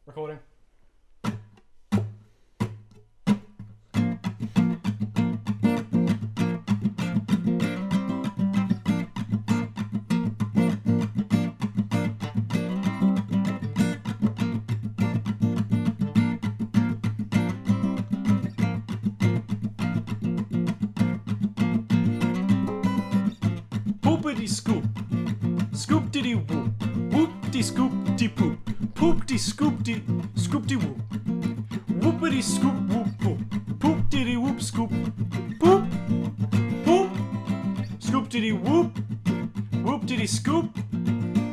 Recording. Poopity scoop. Scoop diddy whoop. Whoop de scoop de poop. Poop de scoop de scoop de whoop. Whoopity scoop whoop poop. Poop diddy whoop scoop. Poop. Poop. Scoop diddy whoop. Whoop diddy scoop.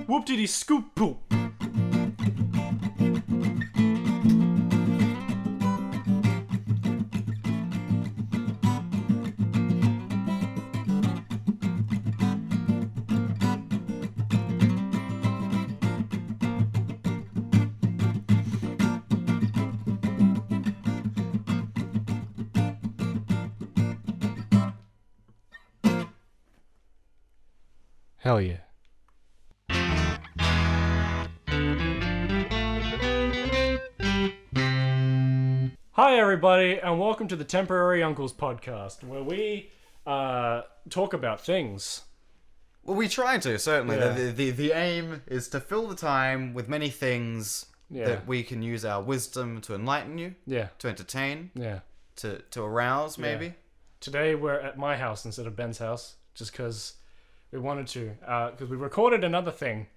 Whoop diddy scoop poop. Hell yeah. Hi everybody, and welcome to the Temporary Uncles podcast, where we talk about things. Well, we try to, certainly. Yeah. The aim is to fill the time with many things Yeah. that we can use our wisdom to enlighten you, Yeah, to entertain, yeah. to arouse, maybe. Yeah. Today we're at my house instead of Ben's house, just because we wanted to, because we recorded another thing.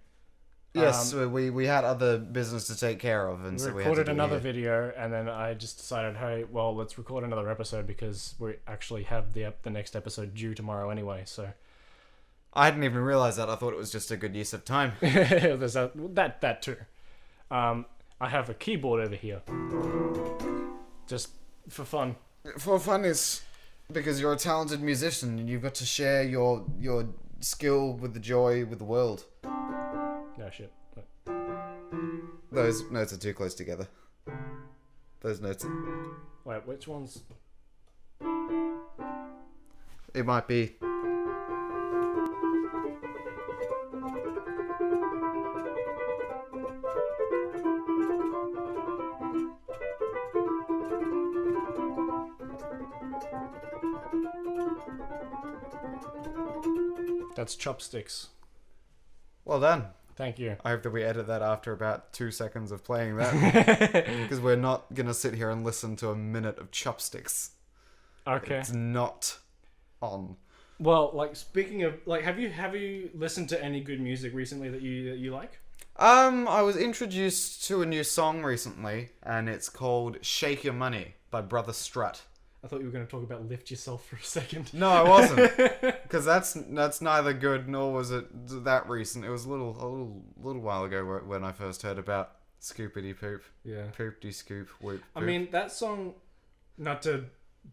Yes, we had other business to take care of, and We so we had to recorded do it another here. video, and then I just decided, hey, well, let's record another episode because we actually have the next episode due tomorrow anyway. So I hadn't even realized that. I thought it was just a good use of time. there's that too. I have a keyboard over here, just for fun. For fun is because you're a talented musician and you've got to share your skill with the joy with the world. No shit. Those notes are too close together. Those notes. Wait, which ones? It might be. That's Chopsticks. Well done. Thank you. I hope that we edit that after about 2 seconds of playing that. Because we're not going to sit here and listen to a minute of Chopsticks. Okay. It's not on. Well, like speaking of, like, have you listened to any good music recently that you like? I was introduced to a new song recently, and it's called Shake Your Money by Brother Strut. I thought you were going to talk about Lift Yourself for a second. No, I wasn't. Because that's neither good nor was it that recent. It was a little while ago when I first heard about Scoopity Poop. Yeah. Poopty Scoop Whoop. I mean, that song, not to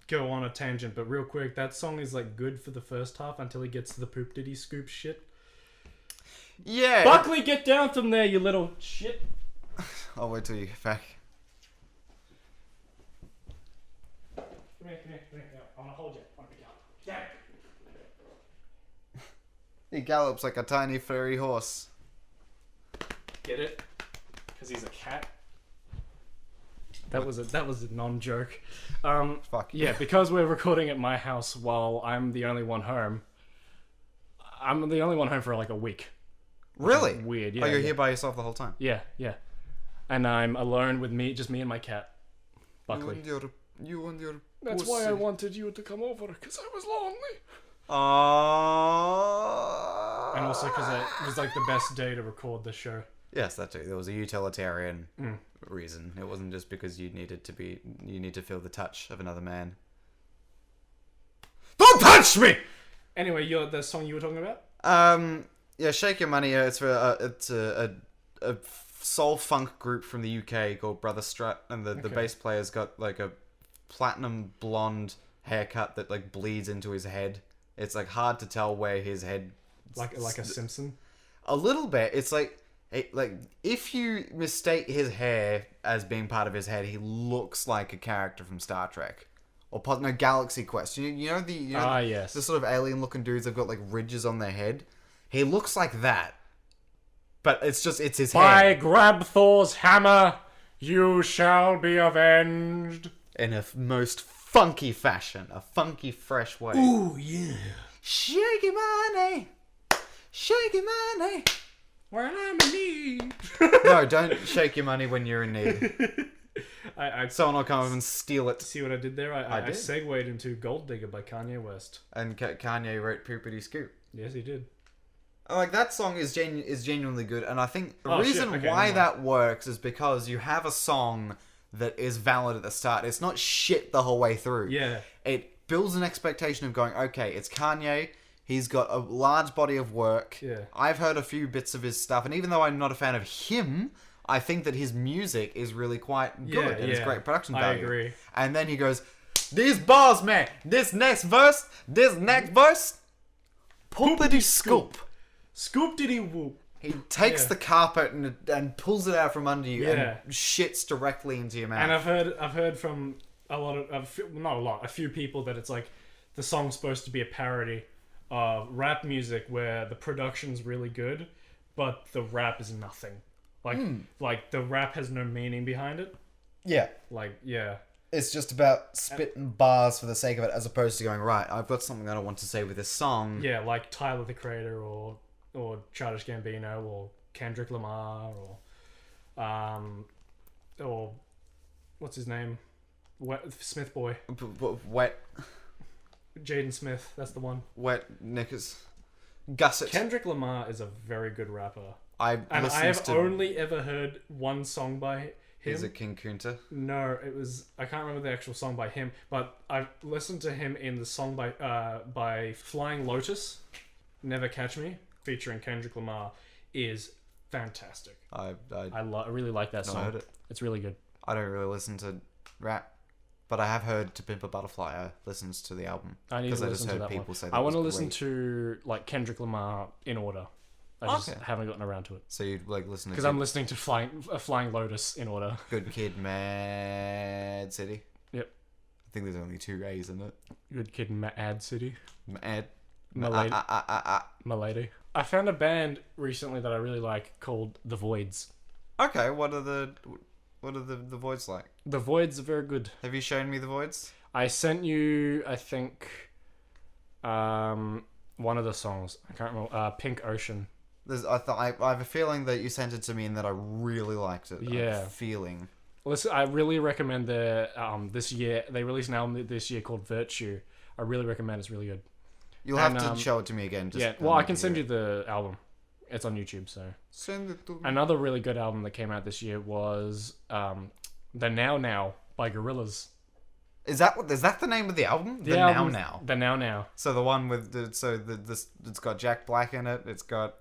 go on a tangent, but real quick, that song is like good for the first half until he gets to the poop diddy scoop shit. Yeah. Buckley, get down from there, you little shit. I'll wait till you get back. Come here. I want to hold you. I want to pick you up. Yeah. He gallops like a tiny furry horse. Get it? Because he's a cat. That was a non-joke. Fuck. Yeah, because we're recording at my house while I'm the only one home. I'm the only one home for like a week. Really? Weird. Yeah. Oh, you're yeah. here by yourself the whole time. Yeah. And I'm alone with just me and my cat, Buckley. You and your. That's pussy. why I wanted you to come over, because I was lonely. Aww. And also because it was like the best day to record the show. Yes, that too. There was a utilitarian reason. It wasn't just because you need to feel the touch of another man. Don't touch me! Anyway, the song you were talking about? Yeah, Shake Your Money. It's for it's a soul funk group from the UK called Brother Strut, and the bass player's got like a platinum blonde haircut that like bleeds into his head. It's like hard to tell where his head. Like a Simpson? A little bit. It's like if you mistake his hair as being part of his head, he looks like a character from Star Trek. Or Galaxy Quest. You know yes. the sort of alien looking dudes that've got like ridges on their head? He looks like that. But it's his I head. grab Thor's hammer You shall be avenged. In a most funky fashion. A funky, fresh way. Ooh, yeah. Shake your money. Shake your money. When I'm in need. No, don't shake your money when you're in need. I Someone will come up and steal it. see what I did there? I did. segued into Gold Digger by Kanye West. And Kanye wrote Poopity Scoop. Yes, he did. Like, that song is genuinely good, and I think the Oh, shit. reason Okay, why never mind. that works is because you have a song that is valid at the start. It's not shit the whole way through. Yeah. It builds an expectation of going, okay, it's Kanye, he's got a large body of work. Yeah. I've heard a few bits of his stuff, and even though I'm not a fan of him, I think that his music is really quite good, and it's great production value. I agree. And then he goes, these bars, man, this next verse, poopity scoop. Scoop diddy whoop. He takes Yeah. the carpet and pulls it out from under you Yeah. and shits directly into your mouth. And I've heard from a few people that it's like the song's supposed to be a parody of rap music where the production's really good, but the rap is nothing. Like the rap has no meaning behind it. Yeah. Like, yeah. It's just about spitting bars for the sake of it, as opposed to going, right, I've got something that I want to say with this song. Yeah, like Tyler the Creator or Childish Gambino or Kendrick Lamar or what's his name? Smith Boy. Wet Jaden Smith, that's the one. knickers. Gusset. Kendrick Lamar is a very good rapper. And I listened have to... only ever heard one song by him. Is it King Kunta? No, it was... I can't remember the actual song by him, but I've listened to him in the song by Flying Lotus, Never Catch Me, featuring Kendrick Lamar, is fantastic. I really like that song. heard it. It's really good. I don't really listen to rap, but I have heard To Pimp a Butterfly. I listens to the album. I need to I listen just to heard that people one. say that I want to was listen great. to like Kendrick Lamar in order. I just Okay. haven't gotten around to it. So you like listen to Because I'm listening to Flying Lotus in order. Good Kid, Mad City. Yep. I think there's only 2 A's in it. Good Kid, Mad City. Mad. Milady. Milady. I found a band recently that I really like called The Voids. Okay, what are the Voids like? The Voids are very good. Have you shown me the Voids? I sent you, I think, one of the songs. I can't remember. Pink Ocean. I have a feeling that you sent it to me and that I really liked it. I have Yeah. a feeling. Listen, I really recommend their this year. They released an album this year called Virtue. I really recommend. It's really good. You'll And, have to show it to me again. Yeah. Well, I can send you the album. It's on YouTube. So Send it to me. another really good album that came out this year was The Now Now by Gorillaz. Is that the name of the album? The album's Now. The Now Now. So the one with it's got Jack Black in it. It's got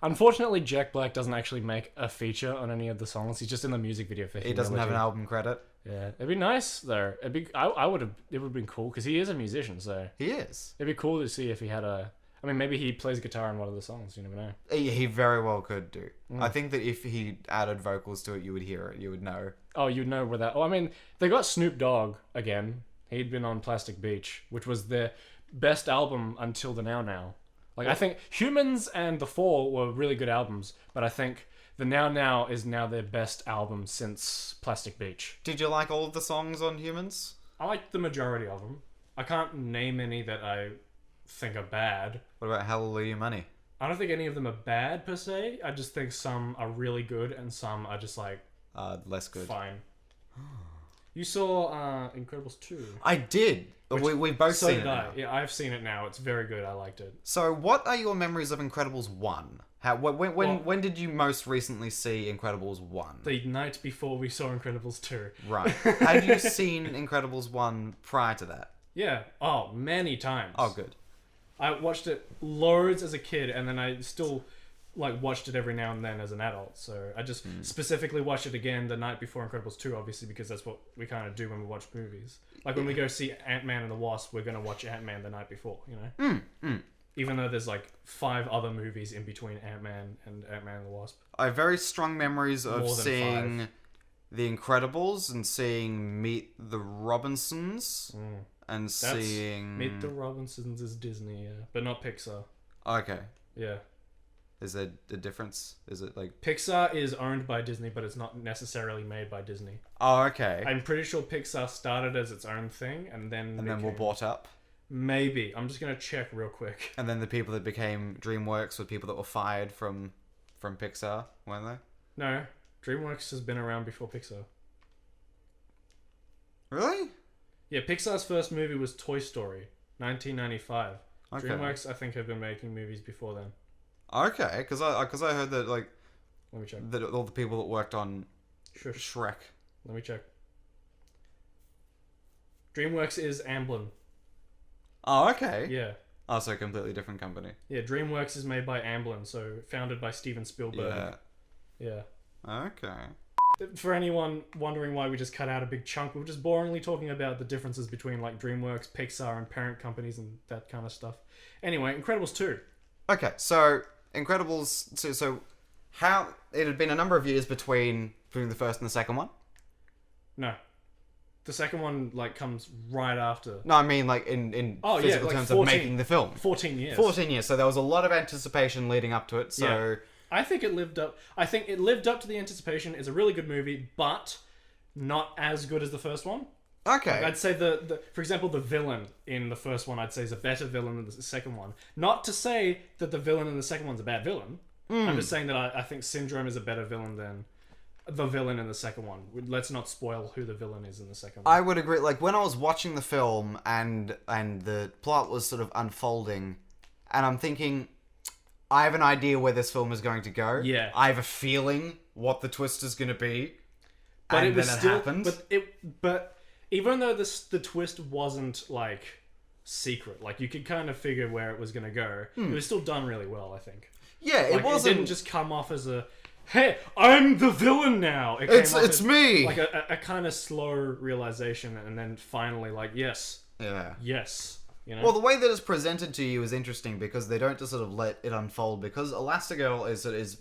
Unfortunately, Jack Black doesn't actually make a feature on any of the songs. He's just in the music video for he doesn't have an album credit. Yeah, it'd be nice though. I would have. It would have been cool because he is a musician. So He is. it'd be cool to see if he had a. I mean, maybe he plays guitar in one of the songs. You never know. He very well could do. I think that if he added vocals to it, you would hear it. You would know. Oh, you'd know where that. Oh, I mean, they got Snoop Dogg again. He'd been on Plastic Beach, which was their best album until the Now Now. Like, I think Humans and The Fall were really good albums, but I think the Now Now is now their best album since Plastic Beach. Did you like all of the songs on Humans? I like the majority of them. I can't name any that I think are bad. What about Hallelujah Money? I don't think any of them are bad per se. I just think some are really good and some are just like Less good. fine. You saw Incredibles 2. I did. We've both So seen did it. I. Now. Yeah, I've seen it now. It's very good. I liked it. So, what are your memories of Incredibles 1? When did you most recently see Incredibles 1? The night before we saw Incredibles 2. Right. Had you seen Incredibles 1 prior to that? Yeah. Oh, many times. Oh, good. I watched it loads as a kid, and then I still like watched it every now and then as an adult. So I just specifically watched it again the night before Incredibles 2, obviously, because that's what we kind of do when we watch movies. Like when we go see Ant-Man and the Wasp, we're going to watch Ant-Man the night before, you know? Even though there's like 5 other movies in between Ant-Man and Ant-Man and the Wasp. I have very strong memories of More than seeing 5. The Incredibles and seeing Meet the Robinsons and seeing... Meet the Robinsons is Disney, yeah. But not Pixar. Okay. Yeah. Is there a difference? Is it like... Pixar is owned by Disney, but it's not necessarily made by Disney. Oh, okay. I'm pretty sure Pixar started as its own thing, and then were bought up? Maybe. I'm just gonna check real quick. And then the people that became DreamWorks were people that were fired from Pixar, weren't they? No, DreamWorks has been around before Pixar. Really? Yeah, Pixar's first movie was Toy Story, 1995. Okay. DreamWorks, I think, have been making movies before then. Okay, because I heard that like Let me check. that all the people that worked on Shush. Shrek. Let me check. DreamWorks is Amblin. Oh, okay. Yeah. Oh, so a completely different company. Yeah, DreamWorks is made by Amblin, so founded by Steven Spielberg. Yeah. Yeah. Okay. For anyone wondering why we just cut out a big chunk, we were just boringly talking about the differences between like DreamWorks, Pixar, and parent companies and that kind of stuff. Anyway, Incredibles 2. Okay, so Incredibles. So how it had been a number of years between the first and the second one. No. The second one like comes right after. No, I mean like in physical like terms 14, of making the film. 14 years. 14 years. So there was a lot of anticipation leading up to it. So Yeah. I think it lived up to the anticipation. It's a really good movie, but not as good as the first one. okay. I'd say for example, the villain in the first one, I'd say is a better villain than the second one. Not to say that the villain in the second one's a bad villain. I'm just saying that I think Syndrome is a better villain than the villain in the second one. Let's not spoil who the villain is in the second one. I would agree. Like when I was watching the film and the plot was sort of unfolding, and I'm thinking, I have an idea where this film is going to go. Yeah. I have a feeling what the twist is going to be. But and it was then still, happened. but even though the twist wasn't like secret, like you could kind of figure where it was gonna go, it was still done really well. I think. Yeah, it Like, wasn't. It didn't just come off as a, hey, I'm the villain now. It came off It's as, me. like a kind of slow realization, and then finally, like, yes, Yeah. you know. Well, the way that it's presented to you is interesting because they don't just sort of let it unfold. Because Elastigirl is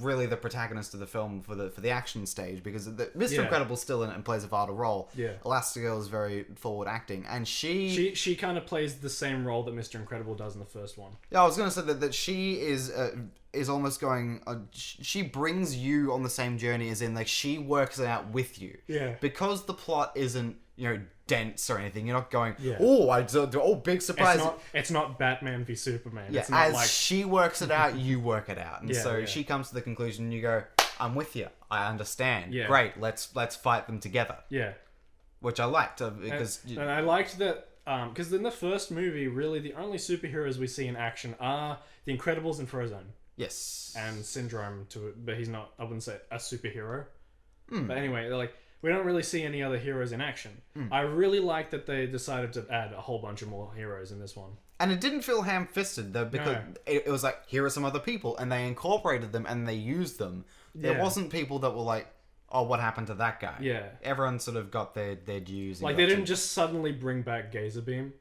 really the protagonist of the film for the action stage. Because Mr. Yeah. Incredible's still in it and plays a vital role. Yeah. Elastigirl is very forward acting, and she kind of plays the same role that Mr. Incredible does in the first one. Yeah, I was going to say that she is almost going. She brings you on the same journey, as in like she works it out with you. Yeah. Because the plot isn't dense or anything. You're not going. Yeah. Big surprise. It's not Batman v Superman. Yeah. It's not As like she works it out, you work it out, and Yeah, so yeah. she comes to the conclusion. And you go, I'm with you. I understand. Yeah. Great. Let's fight them together. yeah. Which I liked because. And I liked that because in the first movie, really the only superheroes we see in action are the Incredibles and Frozone Yes. and Syndrome but he's not. I wouldn't say a superhero. But anyway, they're like. We don't really see any other heroes in action. I really like that they decided to add a whole bunch of more heroes in this one. And it didn't feel ham-fisted though, because No. it was like, here are some other people, and they incorporated them and they used them. There Yeah. wasn't people that were like, oh, what happened to that guy? Yeah. Everyone sort of got their dues. And Like got they didn't to- just suddenly bring back Gazerbeam.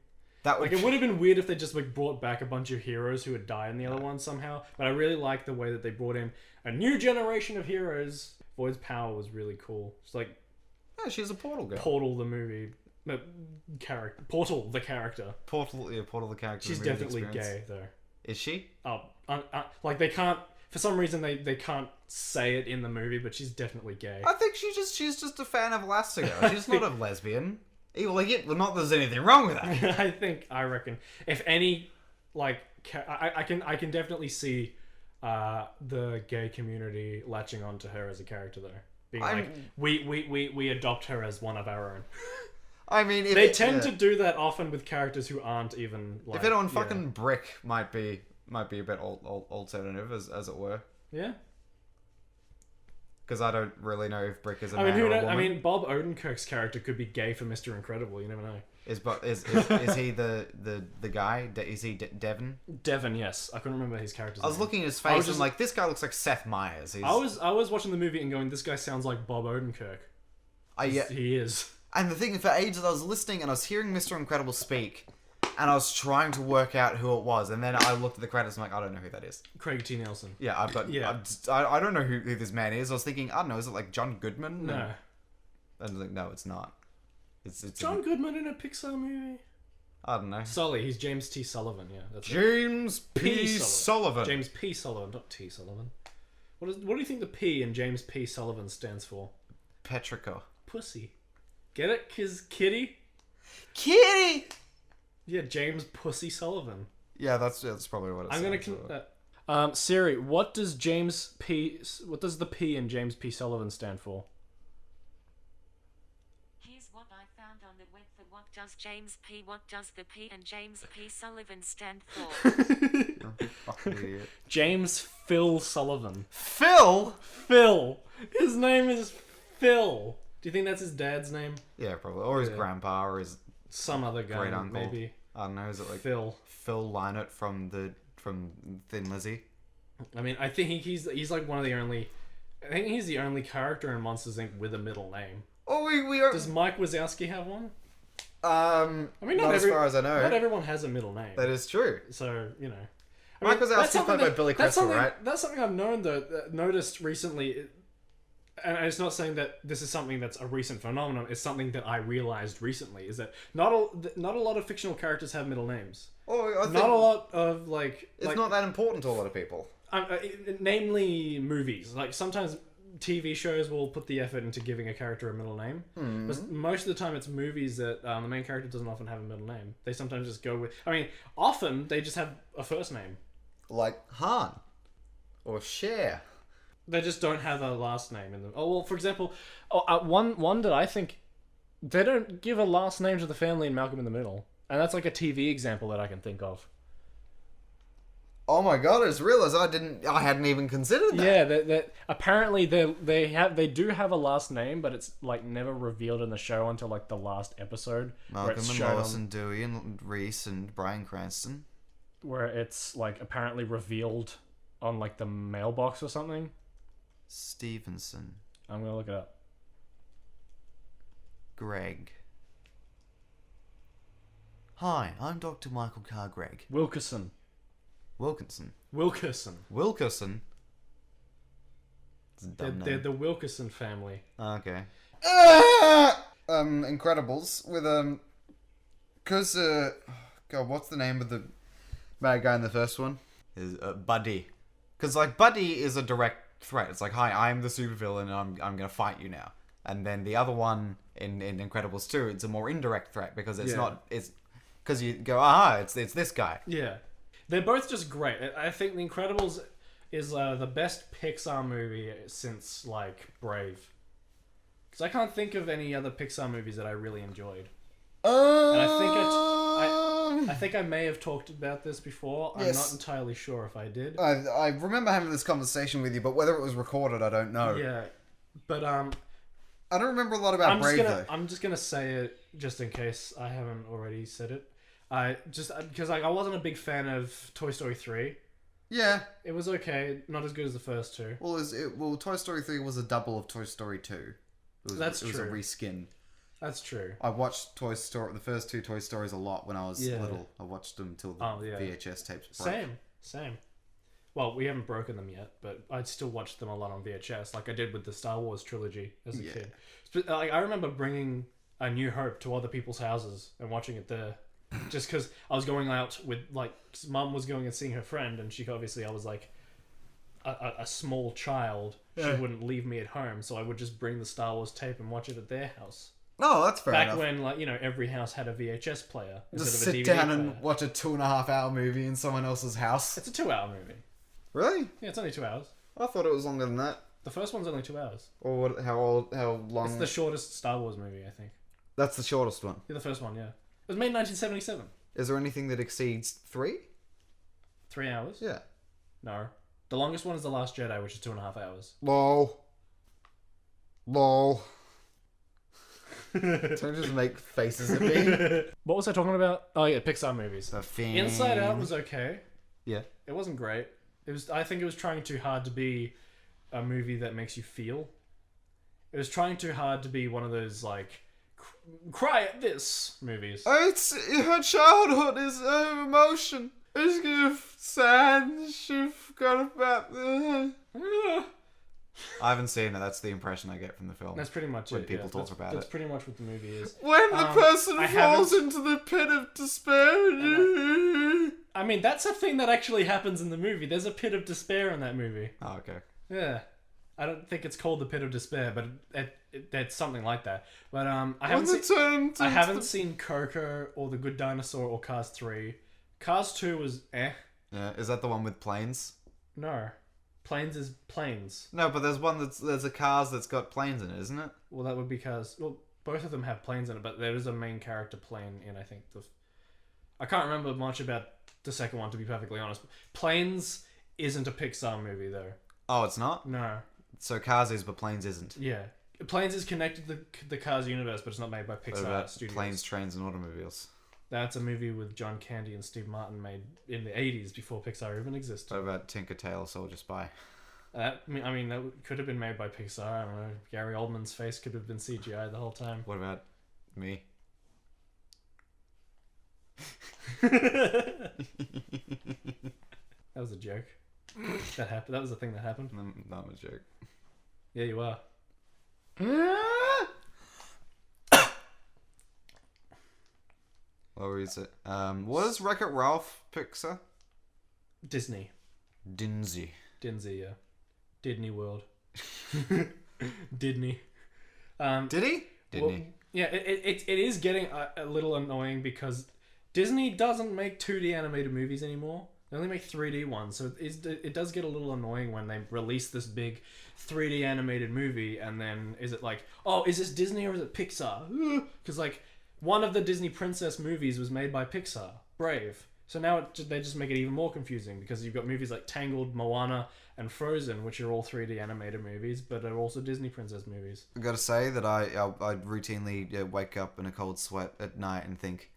That would Like it would have been weird if they just like brought back a bunch of heroes who had died in the other one somehow. But I really like the way that they brought in a new generation of heroes. Void's power was really cool. It's like Yeah, she's a portal girl. Portal the movie. No, character. Portal the character. Portal the character. She's the movie definitely experience. gay though. Is she? Like they can't. For some reason they can't say it in the movie, but she's definitely gay. I think she's just a fan of Elastigirl. She's not a lesbian. Not that there's anything wrong with that. I reckon if any, like I can definitely see the gay community latching onto her as a character though. Being like we adopt her as one of our own. I mean, They tend to do that often with characters who aren't even like. If anyone, fucking Brick might be a bit alternative, as it were. Yeah. Because I don't really know if Brick is a I man mean, or a woman. I mean, Bob Odenkirk's character could be gay for Mr. Incredible. You never know. Is he the guy? Is he Devon? Devon, yes. I couldn't remember his character's I was name. looking at his face and like, this guy looks like Seth Meyers. He's, I was watching the movie and going, this guy sounds like Bob Odenkirk. yeah. He is. And the thing for ages, I was listening and I was hearing Mr. Incredible speak, and I was trying to work out who it was, and then I looked at the credits and I'm like, I don't know who that is. Craig T. Nelson. Yeah, I don't know who this man is. I was thinking, I don't know, is it like John Goodman? No. And I was like, no, it's not. It's John Goodman in a Pixar movie? I don't know. Sully. He's James T. Sullivan. Yeah, that's it. James P. Sullivan. James P. Sullivan, not T. Sullivan. What do you think the P in James P. Sullivan stands for? Petrica. Pussy. Get it? 'Cause kitty? Kitty! Yeah, James Pussy Sullivan. Yeah, that's probably what it's I'm gonna Siri, what does the P in James P. Sullivan stand for? Here's what I found on the web for what does the P and James P. Sullivan stand for? Fucking idiot. James Phil Sullivan. Phil? Phil! His name is Phil. Do you think that's his dad's name? Yeah, probably. Or his grandpa, or his Some other guy, great uncle. maybe. I don't know, is it like Phil Lynott from Thin Lizzy? I mean, I think he's like one of the only... I think he's the only character in Monsters, Inc. with a middle name. Oh, we are... Does Mike Wazowski have one? I mean, not as far as I know. Not everyone has a middle name. That is true. So, you know. Mike Wazowski's played by Billy Crystal, right? That's something I've noticed recently. And it's not saying that this is something that's a recent phenomenon. It's something that I realized recently. Is that not a lot of fictional characters have middle names. Oh, I think not a lot of it's not that important to a lot of people. Namely, movies. Like sometimes TV shows will put the effort into giving a character a middle name. But most of the time, it's movies that the main character doesn't often have a middle name. They sometimes just go with. I mean, often they just have a first name. Like Han or Cher. They just don't have a last name in them. Oh well, for example, one that I think they don't give a last name to the family in Malcolm in the Middle, and that's like a TV example that I can think of. Oh my god! I just realized I hadn't even considered that. Yeah, that apparently they do have a last name, but it's like never revealed in the show until like the last episode. Malcolm and Lois and Dewey and Reese and Bryan Cranston. Where it's like apparently revealed on like the mailbox or something. Stevenson. I'm gonna look it up. Greg. Hi, I'm Dr. Michael Carr Gregg. Wilkinson. Wilkinson. It's a dumb They're name. the Wilkinson family. Okay. Incredibles with cause God, what's the name of the bad guy in the first one? Is Buddy. Cause like Buddy is a direct threat. It's like, hi, I'm the supervillain and I'm gonna fight you now. And then the other one in Incredibles 2, it's a more indirect threat because it's because you go, it's this guy. Yeah. They're both just great. I think The Incredibles is the best Pixar movie since like Brave. Because I can't think of any other Pixar movies that I really enjoyed. And I think I may have talked about this before. Yes. I'm not entirely sure if I did. I remember having this conversation with you, but whether it was recorded, I don't know. Yeah, but I don't remember a lot about Brave though. I'm just gonna say it just in case I haven't already said it. Because I wasn't a big fan of Toy Story 3. Yeah. It was okay, not as good as the first two. Well, Toy Story 3 was a double of Toy Story 2. It was a reskin. That's true. I watched the first two Toy Stories a lot when I was little. I watched them till the VHS tapes broke. Same. Well, we haven't broken them yet, but I'd still watch them a lot on VHS, like I did with the Star Wars trilogy as a kid. Like I remember bringing A New Hope to other people's houses and watching it there, just because I was going out with Mum was going and seeing her friend, and I was like a small child. She wouldn't leave me at home, so I would just bring the Star Wars tape and watch it at their house. Oh, that's fair enough. Back when, every house had a VHS player just instead of a DVD sit down player. and watch a 2.5-hour movie in someone else's house. It's a 2-hour movie. Really? Yeah, it's only 2 hours. I thought it was longer than that. The first one's only 2 hours. Or how long? It's the shortest Star Wars movie, I think. That's the shortest one. Yeah, the first one, yeah. It was made in 1977. Is there anything that exceeds 3? 3 hours? Yeah. No. The longest one is The Last Jedi, which is 2.5 hours. Lol. Don't just make faces at me. What was I talking about? Oh yeah, Pixar movies. The Thing. Inside Out was okay. Yeah. It wasn't great. I think it was trying too hard to be a movie that makes you feel. It was trying too hard to be one of those cry at this movies. Her childhood is emotion. It's sad. She forgot about the. I haven't seen it. That's the impression I get from the film. That's pretty much when it. people talk that's, about that's it. pretty much what the movie is. When the person I falls haven't- into the pit of despair. I mean, that's a thing that actually happens in the movie. There's a pit of despair in that movie. Oh, okay. Yeah. I don't think it's called the Pit of Despair, but it's something like that. But I haven't seen Coco or The Good Dinosaur or Cars 3. Cars 2 was eh. Yeah, is that the one with planes? No. Planes is planes. No, but there's a Cars that's got planes in it, isn't it? Well, that would be Cars. Well, both of them have planes in it, but there is a main character plane in, I think. I can't remember much about the second one, to be perfectly honest. Planes isn't a Pixar movie, though. Oh, it's not? No. So Cars is, but Planes isn't. Yeah. Planes is connected to the Cars universe, but it's not made by What Pixar about Studios. Planes, Trains, and Automobiles? That's a movie with John Candy and Steve Martin made in the 80s before Pixar even existed. What about Tinker Tailor Soldier Spy? I mean, that could have been made by Pixar. I don't know. Gary Oldman's face could have been CGI the whole time. What about me? That was a joke. That happened. That was the thing that happened. Not a joke. Yeah, you are. Or is it? Was Wreck-It Ralph Pixar? Disney. Dinsey. Yeah. Disney World. Disney. Did he? Didn't he? Yeah, it is getting a little annoying because Disney doesn't make 2D animated movies anymore. They only make 3D ones, so it does get a little annoying when they release this big 3D animated movie, and then is it like, oh, is this Disney or is it Pixar? Because like one of the Disney princess movies was made by Pixar, Brave. So now they just make it even more confusing because you've got movies like Tangled, Moana, and Frozen, which are all 3D animated movies, but are also Disney princess movies. I gotta say that I routinely wake up in a cold sweat at night and think,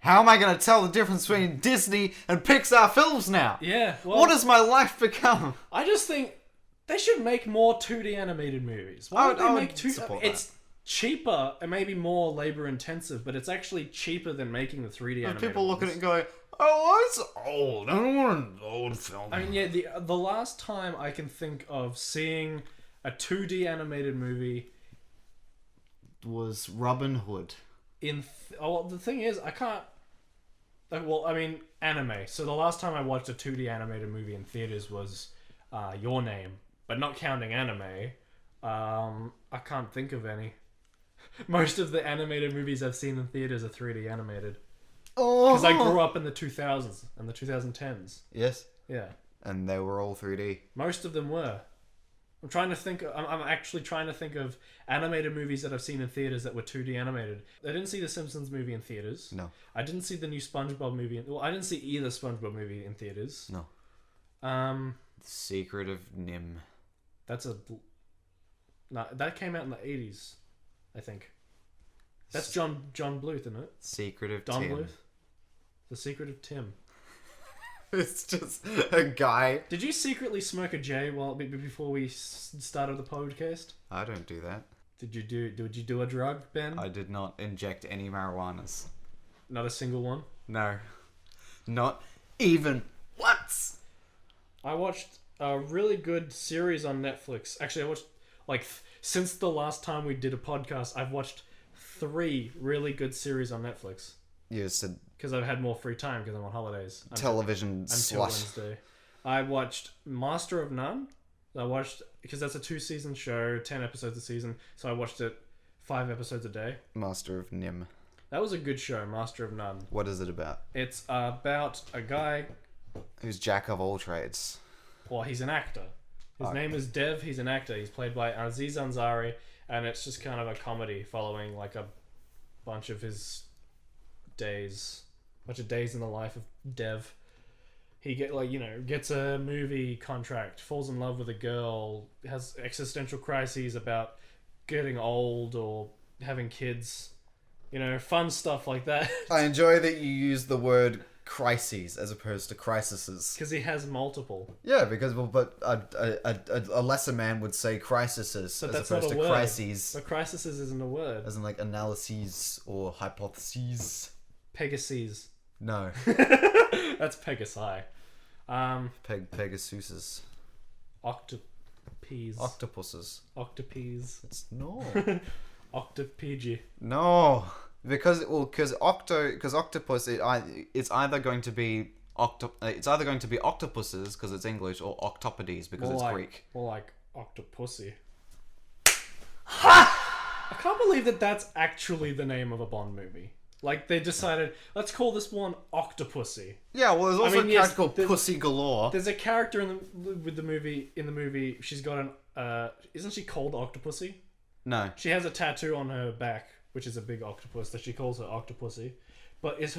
how am I going to tell the difference between Disney and Pixar films now? Yeah, well, What has my life become? I just think they should make more 2D animated movies. Why would they make two? It's cheaper and maybe more labor intensive, but it's actually cheaper than making the 3D animated. People look at ones. it and go, oh, it's old. I don't want an old film. I mean, yeah, the last time I can think of seeing a 2D animated movie was Robin Hood. the thing is, I can't. Well, I mean, anime. So the last time I watched a 2D animated movie in theaters was Your Name, but not counting anime. I can't think of any. Most of the animated movies I've seen in theaters are 3D animated. Oh, Because I grew up in the 2000s and the 2010s. Yes, Yeah. and they were all 3D. Most of them were. I'm trying to think. I'm actually trying to think of animated movies that I've seen in theaters that were 2D animated. I didn't see the Simpsons movie in theaters. No. I didn't see the new SpongeBob movie. Well, I didn't see either SpongeBob movie in theaters. No. Secret of Nim. That's a. No, that came out in the 80s, I think. That's John Bluth, isn't it? Secret of Don Tim. Bluth. The Secret of Tim. It's just a guy. Did you secretly smoke a J before we started the podcast? I don't do that. Did you do a drug, Ben? I did not inject any marijuanas. Not a single one. No. Not even once. I watched a really good series on Netflix. Actually, I watched since the last time we did a podcast, I've watched 3 really good series on Netflix You said because I've had more free time because I'm on holidays. television Until slut. Wednesday. I watched Master of None. I watched because that's a 2-season show, 10 episodes a season. So I watched it 5 episodes a day. Master of Nim. That was a good show, Master of None. What is it about? It's about a guy. Who's jack of all trades. Well, he's an actor. His Okay. name is Dev. He's an actor. He's played by Aziz Ansari, and it's just kind of a comedy following like a bunch of his days in the life of Dev. He gets a movie contract, falls in love with a girl, has existential crises about getting old or having kids, fun stuff like that. I enjoy that you use the word crises as opposed to crises. Because he has multiple. Yeah, because a lesser man would say crises as that's opposed not a to word. crises, But crisis isn't a word. as in like analyses or hypotheses. Pegasus. No, That's Pegasi. Pegasuses. Octopus. Octopees. Octopuses. Octopees. No. Octopg. No. Because octopus it's either going to be octopuses because it's English or octopodes because it's Greek. More like Octopussy. I can't believe that that's actually the name of a Bond movie. Like, they decided, let's call this one Octopussy. Yeah, well, there's also a character called there's- Pussy Galore. There's a character in the movie. She's got an isn't she called Octopussy? No. She has a tattoo on her back, which is a big octopus that she calls her Octopussy. But is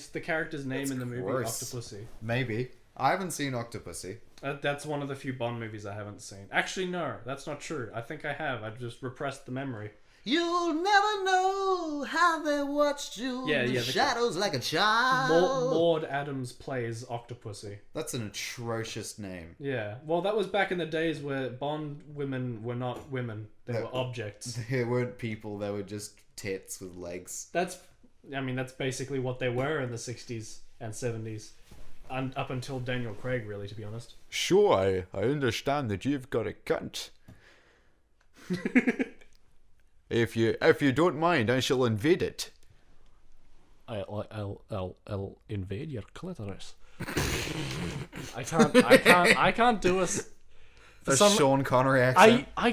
the character's name in the movie gross. Octopussy? Maybe. I haven't seen Octopussy. That's one of the few Bond movies I haven't seen. Actually, no, that's not true. I think I have. I just repressed the memory. You'll never know how they watched you Yeah, in yeah, the the- shadows like a child. Maud Adams plays Octopussy. That's an atrocious name. Yeah. Well, that was back in the days where Bond women were not women. They were objects. They weren't people, they were just tits with legs. That's basically what they were in the 60s and 70s. And up until Daniel Craig, really, to be honest. Sure, I understand that you've got a cunt. If you don't mind, I shall invade it. I'll invade your clitoris. I can't do a. The Sean Connery accent. I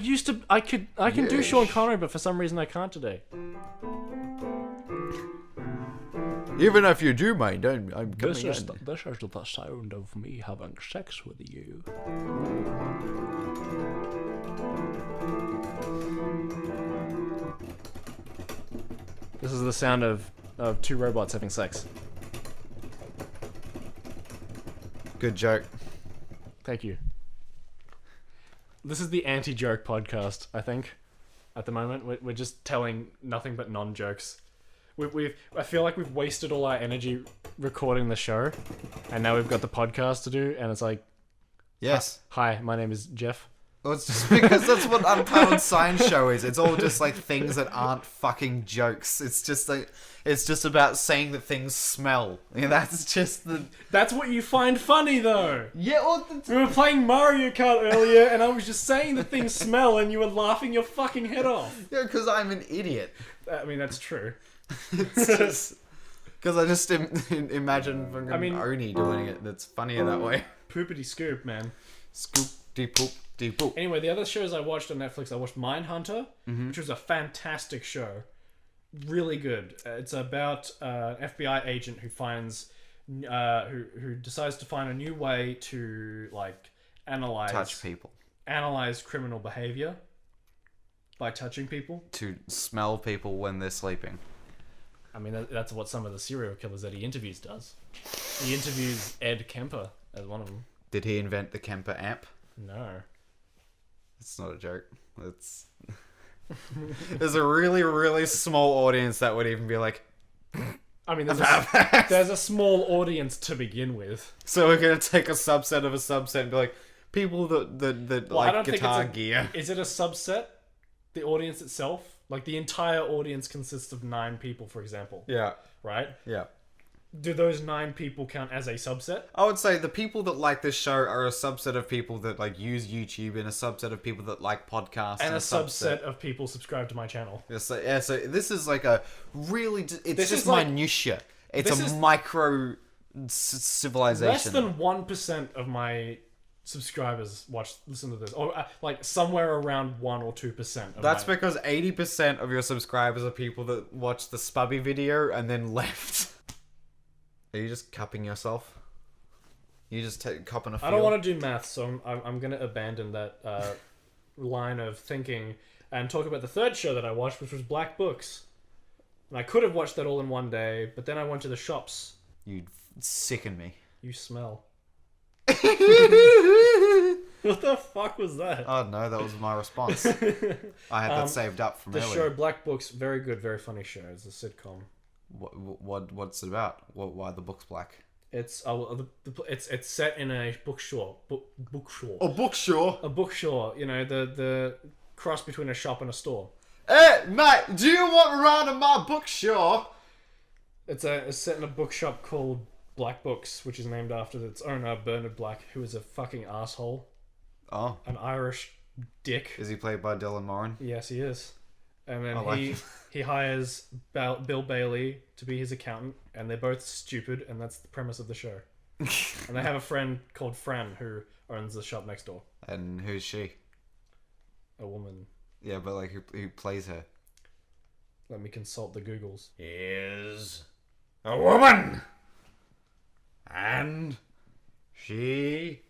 can do Sean Connery, but for some reason I can't today. Even if you do mind, I'm coming This is in. the sound of me having sex with you. This is the sound of two robots having sex. Good joke. Thank you. This is the anti-joke podcast, I think. At the moment, we're just telling nothing but non-jokes. I feel like we've wasted all our energy recording the show, and now we've got the podcast to do, and it's like, Yes. hi, my name is Jeff. Well, it's just because that's what Untitled Science Show is. It's all just like things that aren't fucking jokes. It's just about saying that things smell. Yeah, that's just the. That's what you find funny, though. Yeah, well, We were playing Mario Kart earlier, and I was just saying that things smell, and you were laughing your fucking head off. yeah, because I'm an idiot. I mean, that's true. It's just because I just imagine fucking Oni doing it. That's funnier that way. Poopity scoop, man. Scoop de poop de poop. Anyway, the other shows I watched on Netflix, I watched Mindhunter, which was a fantastic show. Really good. It's about an FBI agent who finds, who decides to find a new way to like Touch people. analyze criminal behavior by touching people. To smell people when they're sleeping. I mean, that's what some of the serial killers that he interviews does. He interviews Ed Kemper as one of them. Did he invent the Kemper app? No. It's not a joke. It's there's a really, really small audience that would even be like, I mean, there's a small audience to begin with. so we're gonna take a subset of a subset and be like, people that Well, I don't like think guitar it's gear. Is it a subset? The audience itself? Like, the entire audience consists of 9 people, for example. Yeah, Right? yeah. Do those 9 people count as a subset? I would say the people that like this show are a subset of people that like use YouTube, and a subset of people that like podcasts, And a subset of people subscribe to my channel. Yeah, so this is like a really. It's This just is like- minutia. It's this a is- micro civilization. Less than 1% of my subscribers listen to this. Or, like, somewhere around 1 or 2% of That's my... because 80% of your subscribers are people that watched the Spubby video and then left. Are you just cupping yourself? You just cupping a feel? I don't want to do math, so I'm going to abandon that line of thinking and talk about the third show that I watched, which was Black Books. And I could have watched that all in one day, but then I went to the shops. You sicken me. You smell. What the fuck was that? Oh no, that was my response. I had that saved up from The earlier. show Black Books, very good, very funny show. It's a sitcom. What's it about? Why the book's black? It's it's set in a bookstore. Bookstore. A bookstore. A bookstore. You know, the cross between a shop and a store. Hey, mate, do you want around in my bookstore? It's set in a bookshop called Black Books, which is named after its owner, Bernard Black, who is a fucking asshole. Oh, an Irish dick. is he played by Dylan Moran? Yes, he is. And then I like it. he hires Bill Bailey to be his accountant, and they're both stupid, and that's the premise of the show. And they have a friend called Fran who owns the shop next door. And who's she? A woman. Yeah, but like who plays her? Let me consult the Googles. Is a woman, and she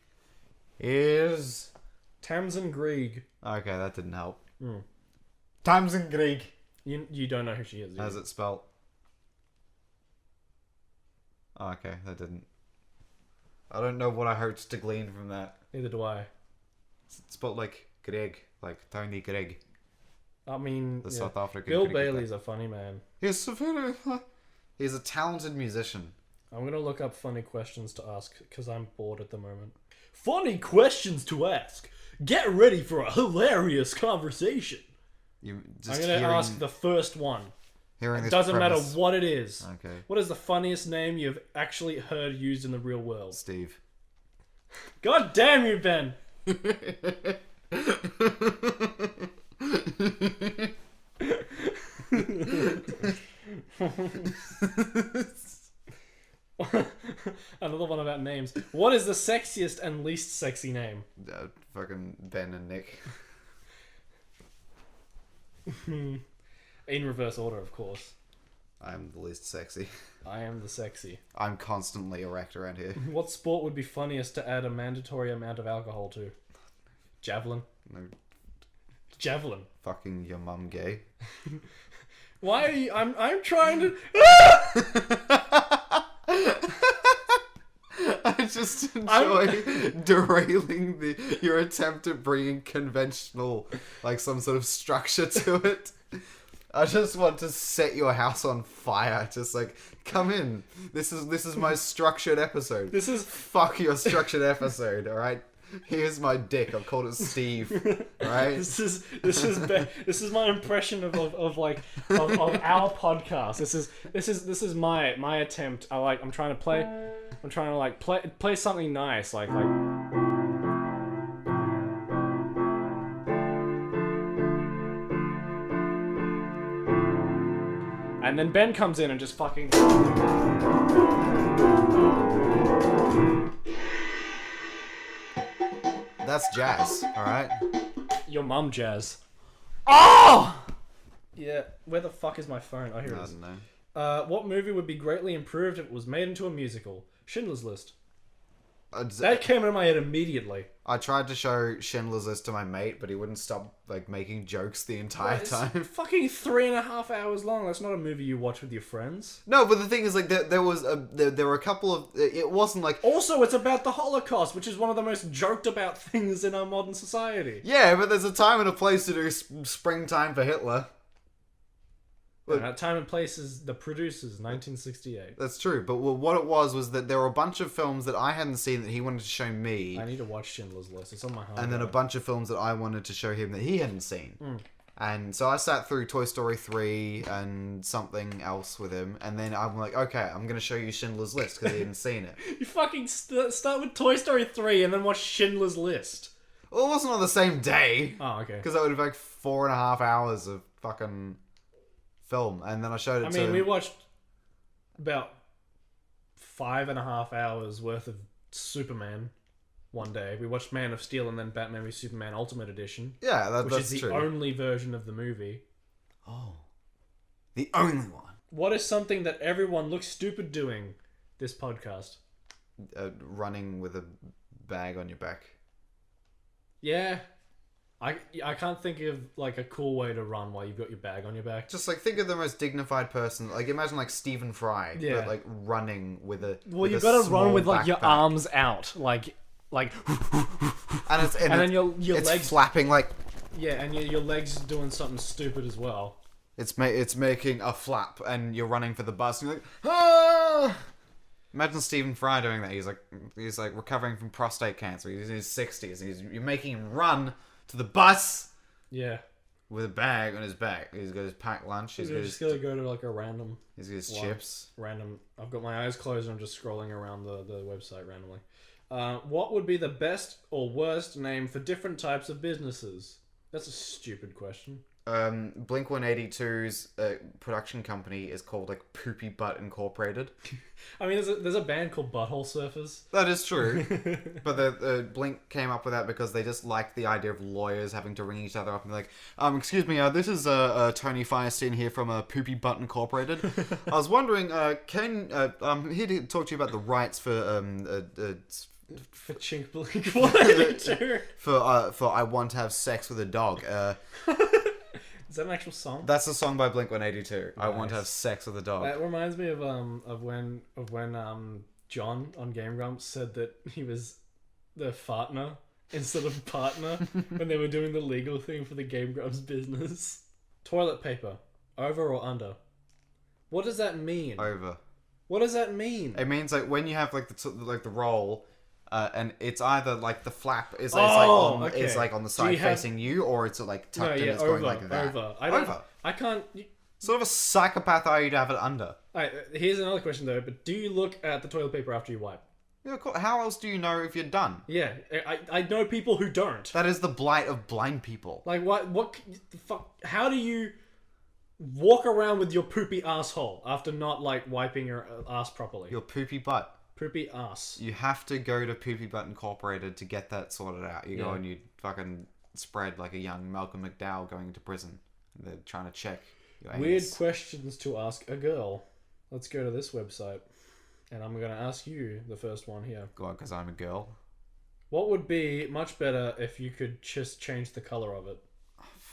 is. Tamsin Greig. Okay, that didn't help. Mm. Tamsin Greig. You don't know who she is, do you? How's it spelled? Oh, okay, that didn't. I don't know what I hoped to glean from that. Neither do I. It's spelled like Greg, like Tony Greg. I mean, The yeah. South African. Bill cricketer. Bailey's a funny man. He's a talented musician. I'm gonna look up funny questions to ask because I'm bored at the moment. Funny questions to ask. Get ready for a hilarious conversation. You just I'm gonna hearing, ask the first one. hearing It this doesn't matter premise. what it is. Okay, What is the funniest name you've actually heard used in the real world? Steve. God damn you, Ben! Another one about names. What is the sexiest and least sexy name? Fucking Ben and Nick. In reverse order, of course. I'm the least sexy. I am the sexy. I'm constantly erect around here. What sport would be funniest to add a mandatory amount of alcohol to? Javelin. No, Javelin. fucking your mum gay. Why are you? I'm trying to. I just enjoy derailing your attempt at bringing conventional, like some sort of structure to it. I just want to set your house on fire. Just like, come in. This is my structured episode. This is Fuck your structured episode. All right. Here's my dick. I'll call it Steve. All right. this is my impression of our podcast. This is my attempt. I'm trying to play something nice like. And then Ben comes in and just fucking. That's jazz. All right. Your mum jazz. Oh! Yeah, where the fuck is my phone? Oh, here I it is. don't know. What movie would be greatly improved if it was made into a musical? Schindler's List. That That came into my head immediately. I tried to show Schindler's List to my mate, but he wouldn't stop like making jokes the entire It's time. fucking 3.5 hours long. That's not a movie you watch with your friends. No, but the thing is, like, there were a couple of. It wasn't like. Also, it's about the Holocaust, which is one of the most joked about things in our modern society. Yeah, but there's a time and a place to do Springtime for Hitler. Look. Time and Place is the producers, 1968. That's true, but what it was that there were a bunch of films that I hadn't seen that he wanted to show me, I need to watch Schindler's List. It's on my hard and then a drive. bunch of films that I wanted to show him that he hadn't seen. And so I sat through Toy Story 3 and something else with him, and then I'm like, okay, I'm going to show you Schindler's List because he hadn't seen it. You fucking start with Toy Story 3 and then watch Schindler's List. Well, it wasn't on the same day, Oh, okay. because that would have been like 4.5 hours of fucking film, and then I showed it I to mean, him. we watched about 5.5 hours worth of Superman one day. We watched Man of Steel and then Batman v Superman Ultimate Edition, Yeah, which that's is the true. only version of the movie. Oh. The only one. What is something that everyone looks stupid doing this podcast? Running with a bag on your back. Yeah. I can't think of like a cool way to run while you've got your bag on your back. Just like think of the most dignified person. Like imagine like Stephen Fry, Yeah. but like running with a. Well, with you've a got to run small with like your backpack. arms out, like, and and then your it's legs, flapping like yeah, and your legs doing something stupid as well. it's making a flap, and you're running for the bus, and you're like, ah! Imagine Stephen Fry doing that. He's like recovering from prostate cancer. He's in his 60s. You're making him run to the bus Yeah. with a bag on his back. He's got his packed lunch. He's got Just his, gotta go to like a random. he's got his one. chips. I've got my eyes closed and I'm just scrolling around the website randomly. What would be the best or worst name for different types of businesses? That's a stupid question. Blink 182's production company is called like Poopy Butt Incorporated. I mean, there's a band called Butthole Surfers. That is true. But the Blink came up with that because they just liked the idea of lawyers having to ring each other up and be like, excuse me, this is Tony Firestein here from Poopy Butt Incorporated. I was wondering, I'm here to talk to you about the rights for For Chink Blink 182. for I want to have sex with a dog. Is that an actual song? That's a song by Blink 182. Nice. I want to have sex with a dog. That reminds me of when John on Game Grumps said that he was the fartner instead of partner when they were doing the legal thing for the Game Grumps business. Toilet paper, over or under? What does that mean? Over. What does that mean? It means like when you have like the roll, and it's either like the flap is Oh, like okay. on the Do side you have- facing you, or it's like No, tucked in. yeah, It's over, going like that. over. Over. I can't. Sort of a psychopath are you to have it under? Alright, here's another question though. But do you look at the toilet paper after you wipe? Yeah, cool. How else do you know if you're done? Yeah, I know people who don't. That is the blight of blind people. Like what the fuck? How do you walk around with your poopy asshole after not like wiping your ass properly? Your poopy butt. Poopy ass. You have to go to Poopy Butt Incorporated to get that sorted out. You go Yeah. and you fucking spread like a young Malcolm McDowell going into prison. They're trying to check your Weird anus. questions to ask a girl. Let's go to this website, and I'm gonna ask you the first one here. God, because I'm a girl. What would be much better if you could just change the color of it?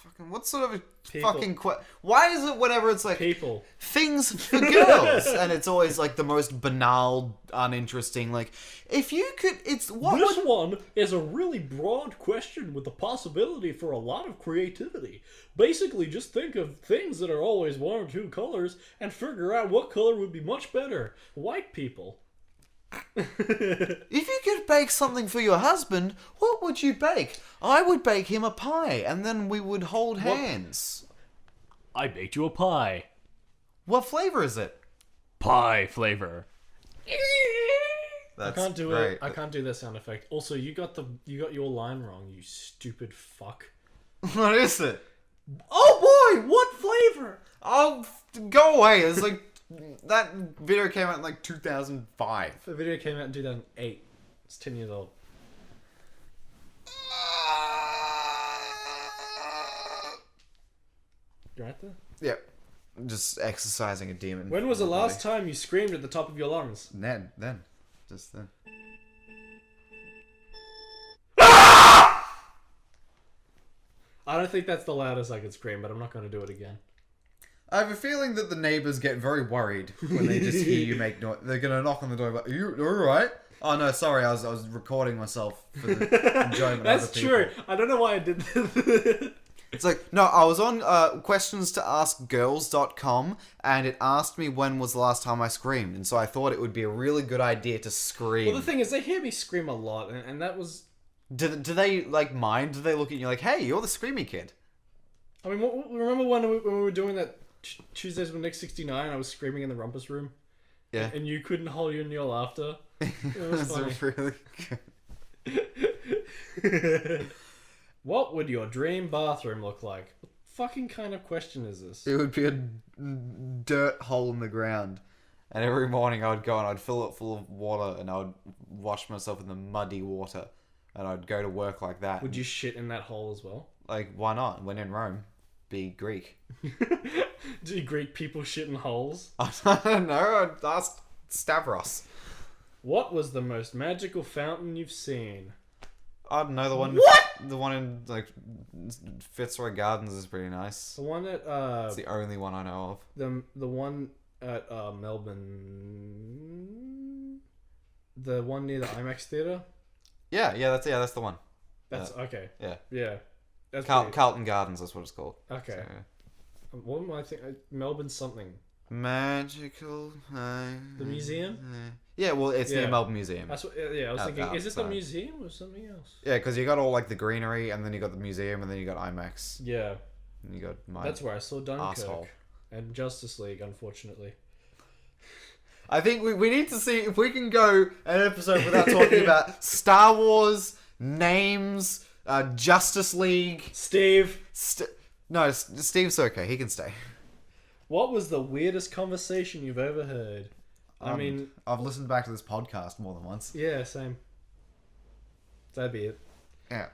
Fucking, what sort of a People. fucking why is it whenever it's like People. things for girls and it's always like the most banal, uninteresting, like if you could, it's what This would one is a really broad question with the possibility for a lot of creativity. Basically, just think of things that are always one or two colors and figure out what color would be much better. White people. if you could bake something for your husband, what would you bake? I would bake him a pie and then we would hold hands. I baked you a pie. What flavor is it? Pie flavor. That's I can't do great. it. I can't do that sound effect. Also, you got your line wrong, you stupid fuck. What is it? Oh boy, what flavor? Oh, go away. It's like that video came out in like 2005. The video came out in 2008. It's 10 years old. You right there? Yep. Just exercising a demon. When was the last time you screamed at the top of your lungs? Then. Just then. I don't think that's the loudest I could scream, but I'm not going to do it again. I have a feeling that the neighbors get very worried when they just hear you make noise. They're gonna knock on the door. Like, are you alright? Oh no, sorry. I was recording myself for the enjoyment of other That's people. true. I don't know why I did that. It's like, no, I was on questions to ask girls.com and it asked me when was the last time I screamed. And so I thought it would be a really good idea to scream. Well, the thing is, they hear me scream a lot, and that was... Do they like mind? Do they look at you like, hey, you're the screamy kid? I mean, remember when we were doing that Tuesdays with Nick 69, I was screaming in the rumpus room? Yeah. And you couldn't hold your your laughter? It was That's funny. really good. What would your dream bathroom look like? What fucking kind of question is this? It would be a dirt hole in the ground. And every morning I would go and I'd fill it full of water and I would wash myself in the muddy water. And I'd go to work like that. Would you shit in that hole as well? Like, why not? When in Rome, be Greek. Do Greek people shit in holes? I don't know. I'd ask Stavros. What was the most magical fountain you've seen? I don't know, the one... What? The one in, like, Fitzroy Gardens is pretty nice. The one at It's the only one I know of. the one at Melbourne, the one near the IMAX theater. Yeah, that's the one. That's okay. Yeah. Yeah, that's Carlton Gardens, that's what it's called. okay. So, yeah. What am I thinking? Melbourne something. Magical... The museum? Yeah, well, it's Yeah. near Melbourne Museum. That's what. Yeah, I was thinking. Is it the outside. museum or something else? Yeah, because you got all, like, the greenery, and then you got the museum, and then you got IMAX. Yeah, And you got my... that's where I saw Dunkirk Asshole. and Justice League. Unfortunately, I think we need to see if we can go an episode without talking about Star Wars, names, Justice League. Steve, No, Steve's okay. He can stay. what was the weirdest conversation you've ever heard? I mean, I've listened back to this podcast more than once. yeah, same. That'd be it. Yeah.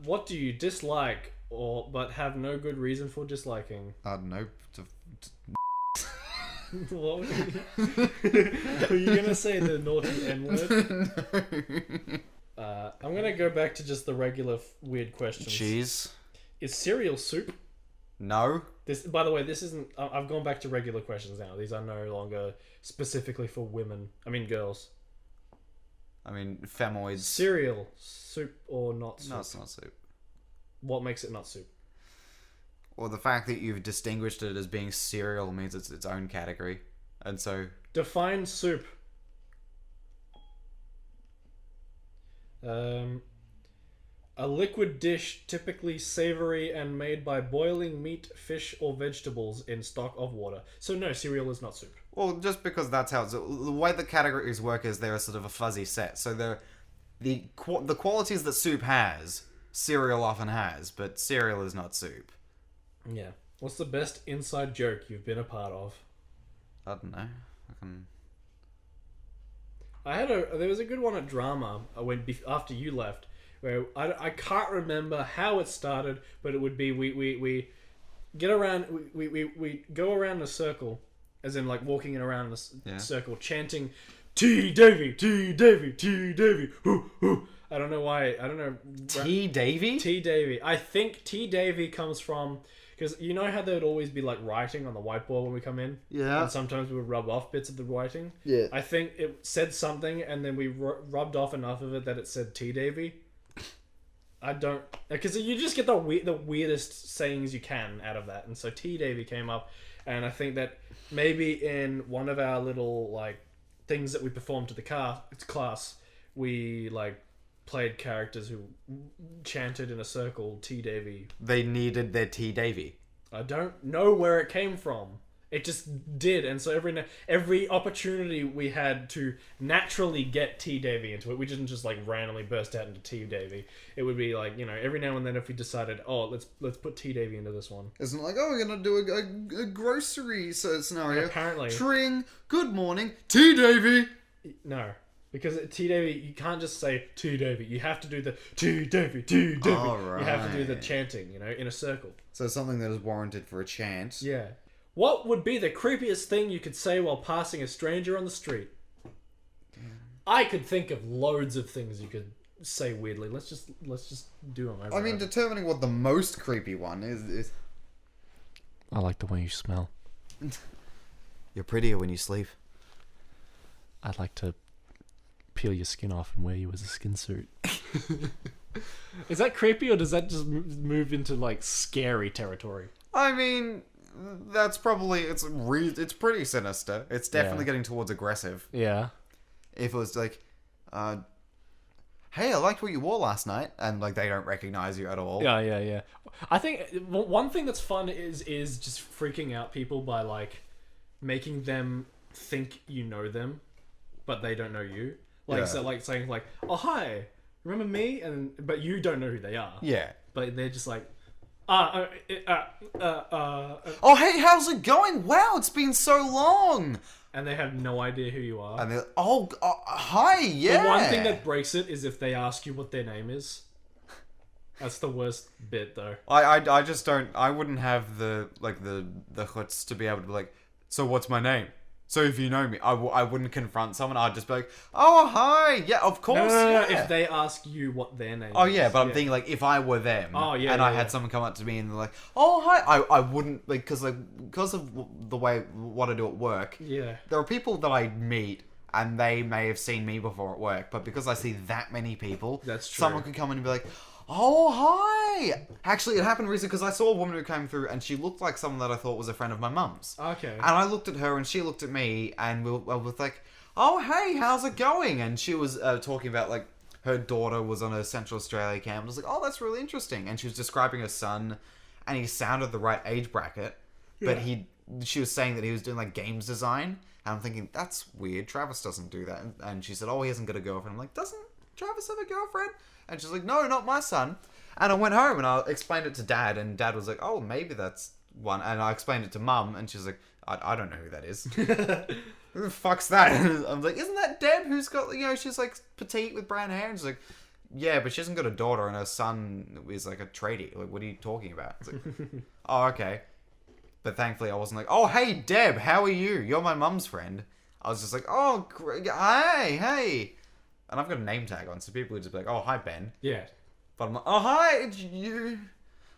What do you dislike but have no good reason for disliking? I don't know. What were you gonna say the naughty N word? I'm gonna go back to just the regular weird questions. Cheese. Is cereal soup? No. This, by the way, this isn't. I've gone back to regular questions now. These are no longer specifically for women. I mean, girls. I mean, femoids. Cereal soup or not soup? No, it's not soup. What makes it not soup? Well, the fact that you've distinguished it as being cereal means it's its own category. And so... Define soup. A liquid dish typically savory and made by boiling meat, fish, or vegetables in stock of water. So no, cereal is not soup. Well, just because that's how it's... The way the categories work is they're sort of a fuzzy set. So the qualities that soup has, cereal often has, but cereal is not soup. Yeah. What's the best inside joke you've been a part of? I don't know. There was a good one at drama after you left, where I can't remember how it started, but it would be we get around, we go around a circle, as in like walking in around a circle, chanting T Davy, T Davy, T Davy, hoo hoo. I don't know why. I don't know. T Davy? T Davy. I think T Davy comes from, because you know how there would always be like writing on the whiteboard when we come in? Yeah. And sometimes we would rub off bits of the writing. Yeah. I think it said something and then we rubbed off enough of it that it said T Davy. I don't... Because you just get the weirdest sayings you can out of that. And so T Davy came up, and I think that maybe in one of our little like things that we performed to the class, we like played characters who chanted in a circle T Davy. They needed their T Davy. I don't know where it came from. It just did, and so every opportunity we had to naturally get T Davy into it, we didn't just like randomly burst out into T Davy. It would be like, you know, every now and then if we decided, oh, let's put T Davy into this one. Isn't like, oh, we're gonna do a grocery scenario. Apparently, Tring, good morning, T Davy. no. Because T Davy, you can't just say T Davy. You have to do the T Davy, T Davy. All You have to do the right. chanting, you know, in a circle. So something that is warranted for a chant. Yeah. What would be the creepiest thing you could say while passing a stranger on the street? I could think of loads of things you could say weirdly. Let's just do them. I mean, determining what the most creepy one is... I like the way you smell. You're prettier when you sleep. I'd like to peel your skin off and wear you as a skin suit. Is that creepy, or does that just move into like scary territory? I mean, that's probably... It's pretty sinister. It's definitely getting towards aggressive. Yeah. If it was like, hey, I liked what you wore last night, and like they don't recognize you at all. Yeah. I think one thing that's fun is just freaking out people by like making them think you know them, but they don't know you. Like, so like saying like, oh hi, remember me? But you don't know who they are. Yeah. But they're just like, oh hey, how's it going? Wow, it's been so long. and they have no idea who you are. And they're hi, yeah. The one thing that breaks it is if they ask you what their name is. That's the worst bit, though. I just don't. I wouldn't have the chutzpah to be able to be like, so what's my name? So if you know me, I wouldn't confront someone. I'd just be like, oh hi, yeah, of course. No. Yeah. If they ask you what their name is. Oh yeah, but I'm thinking like if I were them, and I had someone come up to me and they're like, "Oh hi," I wouldn't like because of the way what I do at work. Yeah. There are people that I meet and they may have seen me before at work, but because I see that many people, That's true. someone could come in and be like, "Oh hi." Actually, it happened recently because I saw a woman who came through and she looked like someone that I thought was a friend of my mum's. Okay. And I looked at her and she looked at me and we were like, "Oh hey, how's it going?" And she was talking about like her daughter was on a Central Australia camp. I was like, "Oh, that's really interesting." And she was describing her son, and he sounded the right age bracket, but she was saying that he was doing like games design, And I'm thinking, that's weird. Travis doesn't do that. And she said, oh, he hasn't got a girlfriend. I'm like, doesn't Travis have a girlfriend? And she's like, no, not my son. And I went home and I explained it to Dad. And Dad was like, oh, maybe that's one. And I explained it to Mum. And she's like, I don't know who that is. Who the fuck's that? And I was like, isn't that Deb who's got, she's like petite with brown hair? And she's like, yeah, but she hasn't got a daughter and her son is like a tradie. Like, what are you talking about? It's like, oh, okay. But thankfully I wasn't like, oh, hey, Deb, how are you? You're my mum's friend. I was just like, oh, hey. And I've got a name tag on, so people would just be like, oh, hi, Ben. Yeah. But I'm like, oh, hi, it's you.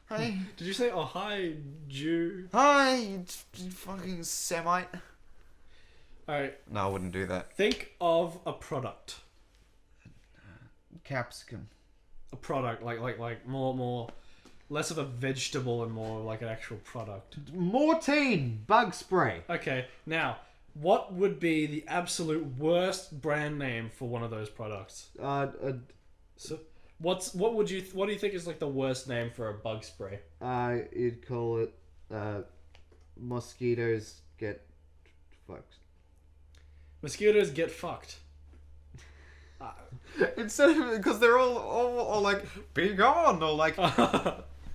Hey. Did you say, oh, hi, Jew? Hi, you fucking Semite. Alright. No, I wouldn't do that. Think of a product. Capsicum. A product, like more, less of a vegetable and more like an actual product. Mortine bug spray. Okay, now, what would be the absolute worst brand name for one of those products? So, what do you think is like the worst name for a bug spray? You'd call it, mosquitoes get fucked. Mosquitoes get fucked. Instead of, because they're all like, be gone, or like,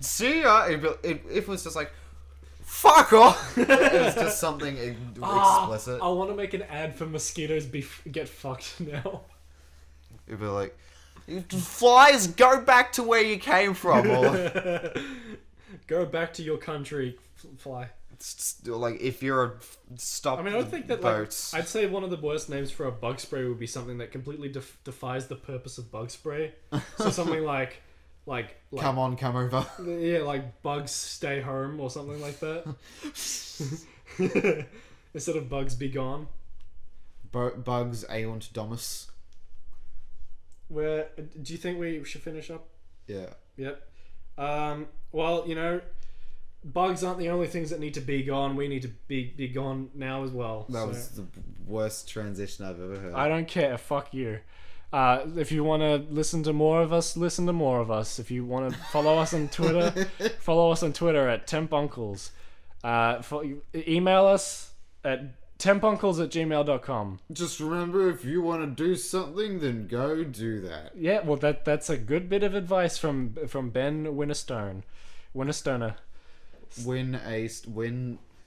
see ya. If it was just like, fuck off. It was just something explicit. I want to make an ad for mosquitoes get fucked now. It'd be like, flies, go back to where you came from. Or Go back to your country, fly. like, if you're a stop. I mean, I would think that boats. I'd say one of the worst names for a bug spray would be something that completely defies the purpose of bug spray. So something like Come on, come over. yeah, like bugs stay home or something like that. Instead of bugs be gone. Bugs Aeont Domus. Where do you think we should finish up? Yeah. Yep. Well, bugs aren't the only things that need to be gone. We need to be gone now as well. That was the worst transition I've ever heard. I don't care. Fuck you. If you want to listen to more of us, listen to more of us. If you want to follow us on Twitter, follow us on Twitter at tempuncles. Email us at tempuncles@gmail.com. Just remember, if you want to do something, then go do that. Yeah, well, that's a good bit of advice from Ben Winterstone. Winterstoner. Win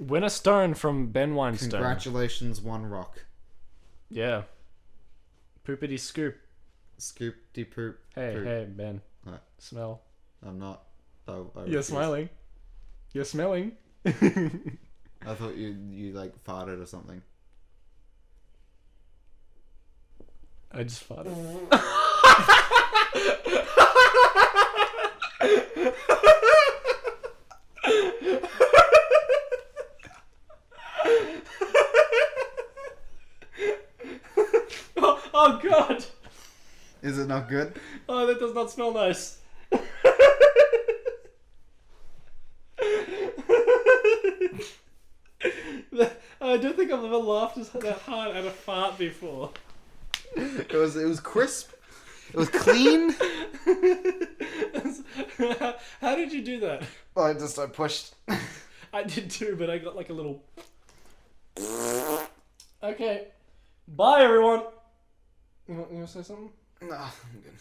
Winterstone from Ben Weinstein. Congratulations, One Rock. Yeah. Poopity scoop. Scoop de poop. Hey, Ben. What? Smell. I'm not. You're smiling. You're smelling. I thought you like farted or something. I just farted. Oh god! Is it not good? Oh, that does not smell nice. I don't think I've ever laughed that hard at a fart before. It was crisp. It was clean. How did you do that? I pushed. I did too, but I got like a little... Okay. Bye, everyone. You want to say something? No, I'm good.